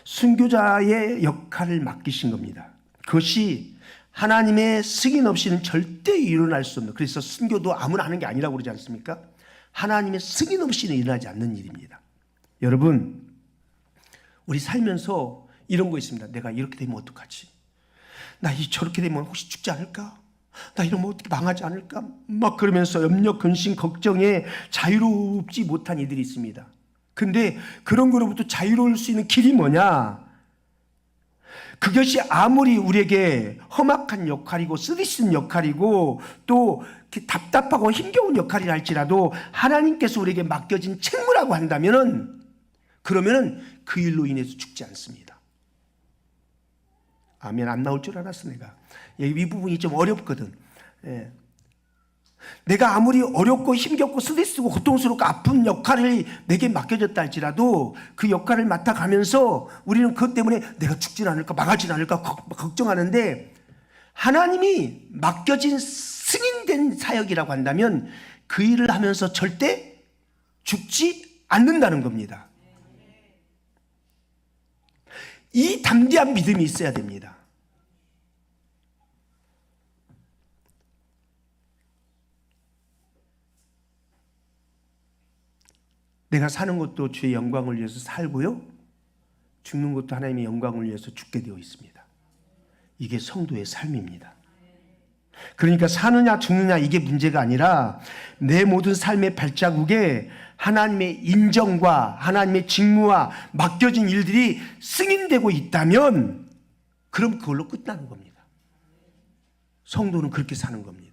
순교자의 역할을 맡기신 겁니다. 그것이 하나님의 승인 없이는 절대 일어날 수 없는, 그래서 순교도 아무나 하는 게 아니라고 그러지 않습니까? 하나님의 승인 없이는 일어나지 않는 일입니다. 여러분, 우리 살면서 이런 거 있습니다. 내가 이렇게 되면 어떡하지? 나 저렇게 되면 혹시 죽지 않을까? 나 이러면 어떻게 망하지 않을까? 막 그러면서 염려, 근심, 걱정에 자유롭지 못한 이들이 있습니다. 근데 그런 거로부터 자유로울 수 있는 길이 뭐냐? 그것이 아무리 우리에게 험악한 역할이고 쓰디쓴 역할이고 또 답답하고 힘겨운 역할이라 할지라도 하나님께서 우리에게 맡겨진 책무라고 한다면은, 그러면은 그 일로 인해서 죽지 않습니다. 아멘. 안 나올 줄 알았어 내가. 이 부분이 좀 어렵거든. 예. 내가 아무리 어렵고 힘겹고 스트레스고 고통스럽고 아픈 역할을 내게 맡겨졌다 할지라도 그 역할을 맡아가면서 우리는 그것 때문에 내가 죽진 않을까 망하진 않을까 걱정하는데, 하나님이 맡겨진 승인된 사역이라고 한다면 그 일을 하면서 절대 죽지 않는다는 겁니다. 이 담대한 믿음이 있어야 됩니다. 내가 사는 것도 주의 영광을 위해서 살고요, 죽는 것도 하나님의 영광을 위해서 죽게 되어 있습니다. 이게 성도의 삶입니다. 그러니까 사느냐 죽느냐 이게 문제가 아니라 내 모든 삶의 발자국에 하나님의 인정과 하나님의 직무와 맡겨진 일들이 승인되고 있다면 그럼 그걸로 끝나는 겁니다. 성도는 그렇게 사는 겁니다.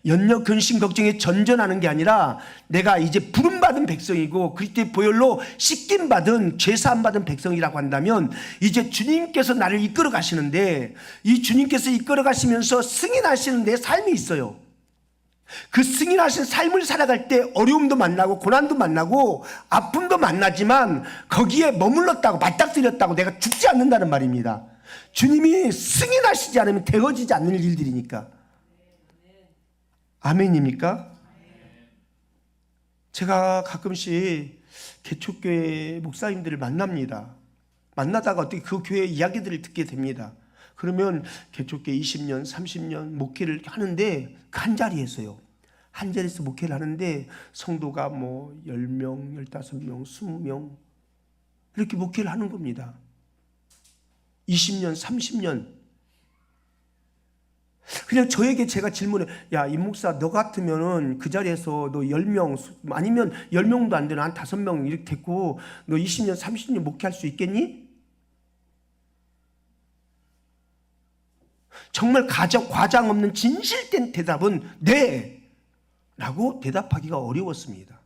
연력, 근심, 걱정에 전전하는 게 아니라 내가 이제 부름받은 백성이고 그리스도의 보혈로 씻김받은 죄사함받은 백성이라고 한다면 이제 주님께서 나를 이끌어 가시는데, 이 주님께서 이끌어 가시면서 승인하시는 내 삶이 있어요. 그 승인하신 삶을 살아갈 때 어려움도 만나고 고난도 만나고 아픔도 만나지만 거기에 머물렀다고 맞닥뜨렸다고 내가 죽지 않는다는 말입니다. 주님이 승인하시지 않으면 되어지지 않는 일들이니까. 아멘입니까? 제가 가끔씩 개척교회 목사님들을 만납니다. 만나다가 어떻게 그 교회 이야기들을 듣게 됩니다. 그러면 개척교회 20년, 30년 목회를 하는데 그 한 자리에서요. 한 자리에서 목회를 하는데 성도가 뭐 10명, 15명, 20명 이렇게 목회를 하는 겁니다. 20년, 30년. 그냥 저에게 제가 질문해, 야, 임 목사 너 같으면은 그 자리에서 너 10명 아니면 10명도 안 되는 한 5명 이렇게 됐고 너 20년 30년 목회할 수 있겠니? 정말 과장 없는 진실된 대답은 네 라고 대답하기가 어려웠습니다.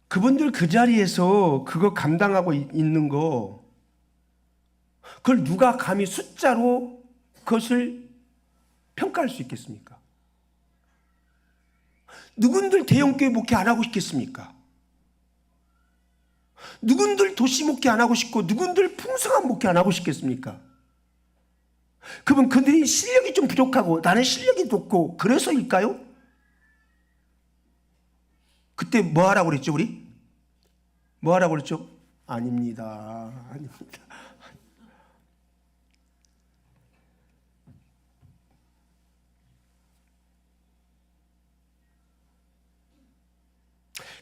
그분들 그 자리에서 그거 감당하고 있는 거, 그걸 누가 감히 숫자로 그것을 평가할 수 있겠습니까? 누군들 대형교회 목회 안 하고 싶겠습니까? 누군들 도시 목회 안 하고 싶고 누군들 풍성한 목회 안 하고 싶겠습니까? 그러면 그들이 실력이 좀 부족하고 나는 실력이 높고 그래서일까요? 그때 뭐 하라고 그랬죠, 우리? 뭐 하라고 그랬죠? 아닙니다. 아닙니다.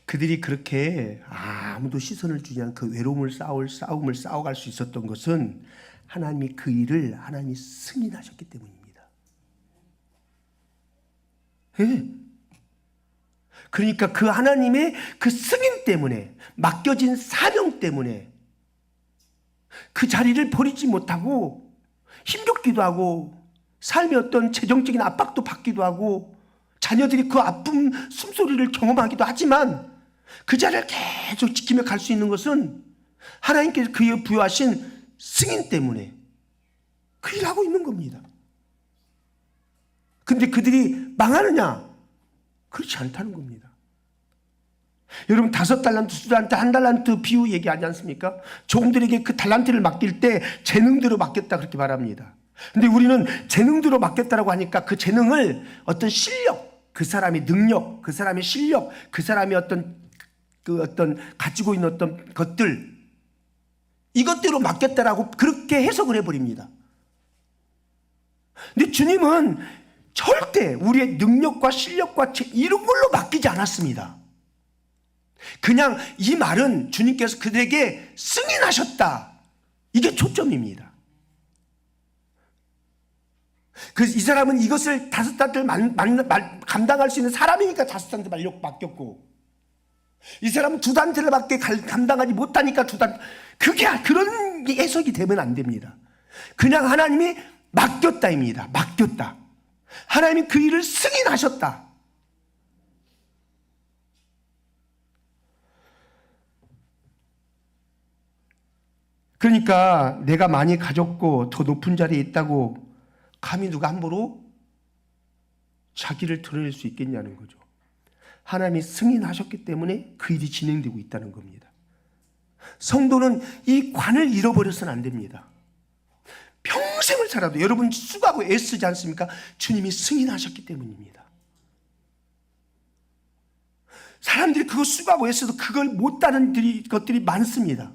그들이 그렇게 아무도 시선을 주지 않은 그 외로움을 싸움을 싸워갈 수 있었던 것은 하나님이 그 일을 하나님이 승인하셨기 때문입니다. 네. 그러니까 그 하나님의 그 승인 때문에, 맡겨진 사명 때문에 그 자리를 버리지 못하고 힘겹기도 하고 삶의 어떤 재정적인 압박도 받기도 하고 자녀들이 그 아픔 숨소리를 경험하기도 하지만 그 자리를 계속 지키며 갈 수 있는 것은 하나님께서 그에 부여하신 승인 때문에 그 일을 하고 있는 겁니다. 근데 그들이 망하느냐? 그렇지 않다는 겁니다. 여러분 5달란트, 2달란트, 1달란트 비유 얘기하지 않습니까? 종들에게 그 달란트를 맡길 때 재능대로 맡겼다 그렇게 말합니다. 근데 우리는 재능대로 맡겼다라고 하니까 그 재능을 어떤 실력, 그 사람의 능력, 그 사람의 실력, 그 사람의 어떤 그 어떤 가지고 있는 어떤 것들, 이것대로 맡겼다라고 그렇게 해석을 해버립니다. 근데 주님은 절대 우리의 능력과 실력과 이런 걸로 맡기지 않았습니다. 그냥 이 말은 주님께서 그들에게 승인하셨다, 이게 초점입니다. 그래서 이 사람은 이것을 5단트를 감당할 수 있는 사람이니까 5단트 맡겼고, 이 사람은 2단트를 밖에 감당하지 못하니까 2단트, 그게 그런 해석이 되면 안 됩니다. 그냥 하나님이 맡겼다입니다. 맡겼다. 하나님이 그 일을 승인하셨다. 그러니까 내가 많이 가졌고 더 높은 자리에 있다고 감히 누가 함부로 자기를 드러낼 수 있겠냐는 거죠. 하나님이 승인하셨기 때문에 그 일이 진행되고 있다는 겁니다. 성도는 이 관을 잃어버려서는 안 됩니다. 평생을 살아도 여러분 수고하고 애쓰지 않습니까? 주님이 승인하셨기 때문입니다. 사람들이 그거 수고하고 애써도 그걸 못 따는 것들이 많습니다.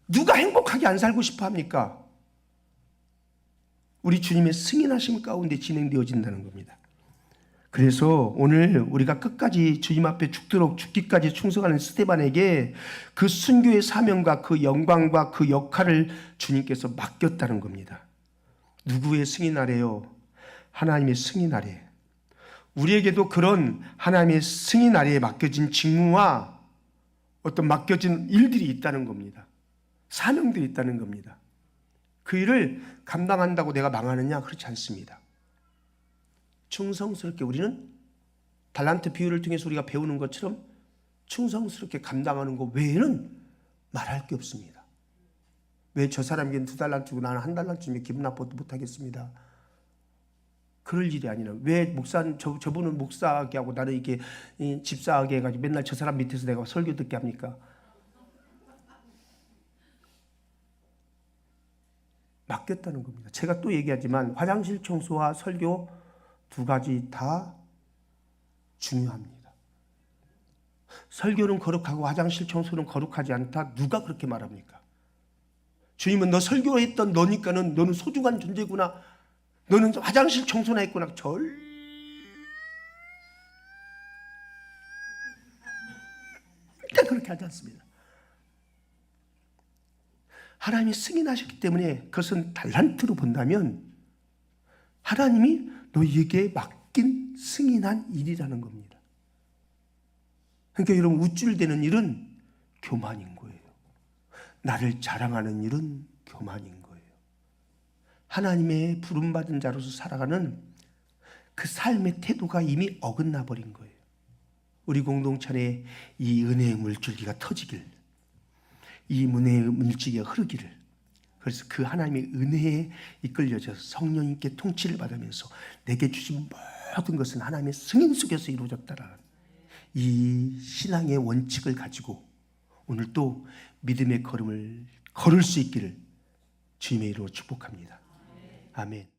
누가 행복하게 안 살고 싶어 합니까? 우리 주님의 승인하심 가운데 진행되어진다는 겁니다. 그래서 오늘 우리가 끝까지 주님 앞에 죽도록 죽기까지 충성하는 스데반에게 그 순교의 사명과 그 영광과 그 역할을 주님께서 맡겼다는 겁니다. 누구의 승인 아래요? 하나님의 승인 아래. 우리에게도 그런 하나님의 승인 아래에 맡겨진 직무와 어떤 맡겨진 일들이 있다는 겁니다. 사명들이 있다는 겁니다. 그 일을 감당한다고 내가 망하느냐? 그렇지 않습니다. 충성스럽게 우리는 달란트 비유를 통해서 우리가 배우는 것처럼 충성스럽게 감당하는 것 외에는 말할 게 없습니다. 왜 저 사람에게는 2달란트 주고 나는 1달란트 기분 나빠도 못하겠습니다. 그럴 일이 아니라 왜 저분은 목사하게 하고 나는 이렇게 집사하게 해가지고 맨날 저 사람 밑에서 내가 설교 듣게 합니까? 맡겼다는 겁니다. 제가 또 얘기하지만 화장실 청소와 설교 2가지 다 중요합니다. 설교는 거룩하고 화장실 청소는 거룩하지 않다. 누가 그렇게 말합니까? 주님은 너 설교했던 너니까는 너는 소중한 존재구나. 너는 화장실 청소나 했구나. 절대 그렇게 하지 않습니다. 하나님이 승인하셨기 때문에 그것은 달란트로 본다면 하나님이 너희에게 맡긴 승인한 일이라는 겁니다. 그러니까 여러분, 우쭐대는 일은 교만인 거예요. 나를 자랑하는 일은 교만인 거예요. 하나님의 부름받은 자로서 살아가는 그 삶의 태도가 이미 어긋나 버린 거예요. 우리 공동체 안에 이 은혜의 물줄기가 터지길, 이 은혜의 물줄기가 흐르기를, 그래서 그 하나님의 은혜에 이끌려져서 성령님께 통치를 받으면서 내게 주신 모든 것은 하나님의 승인 속에서 이루어졌다라는 이 신앙의 원칙을 가지고 오늘 또 믿음의 걸음을 걸을 수 있기를 주님의 이름으로 축복합니다. 아멘.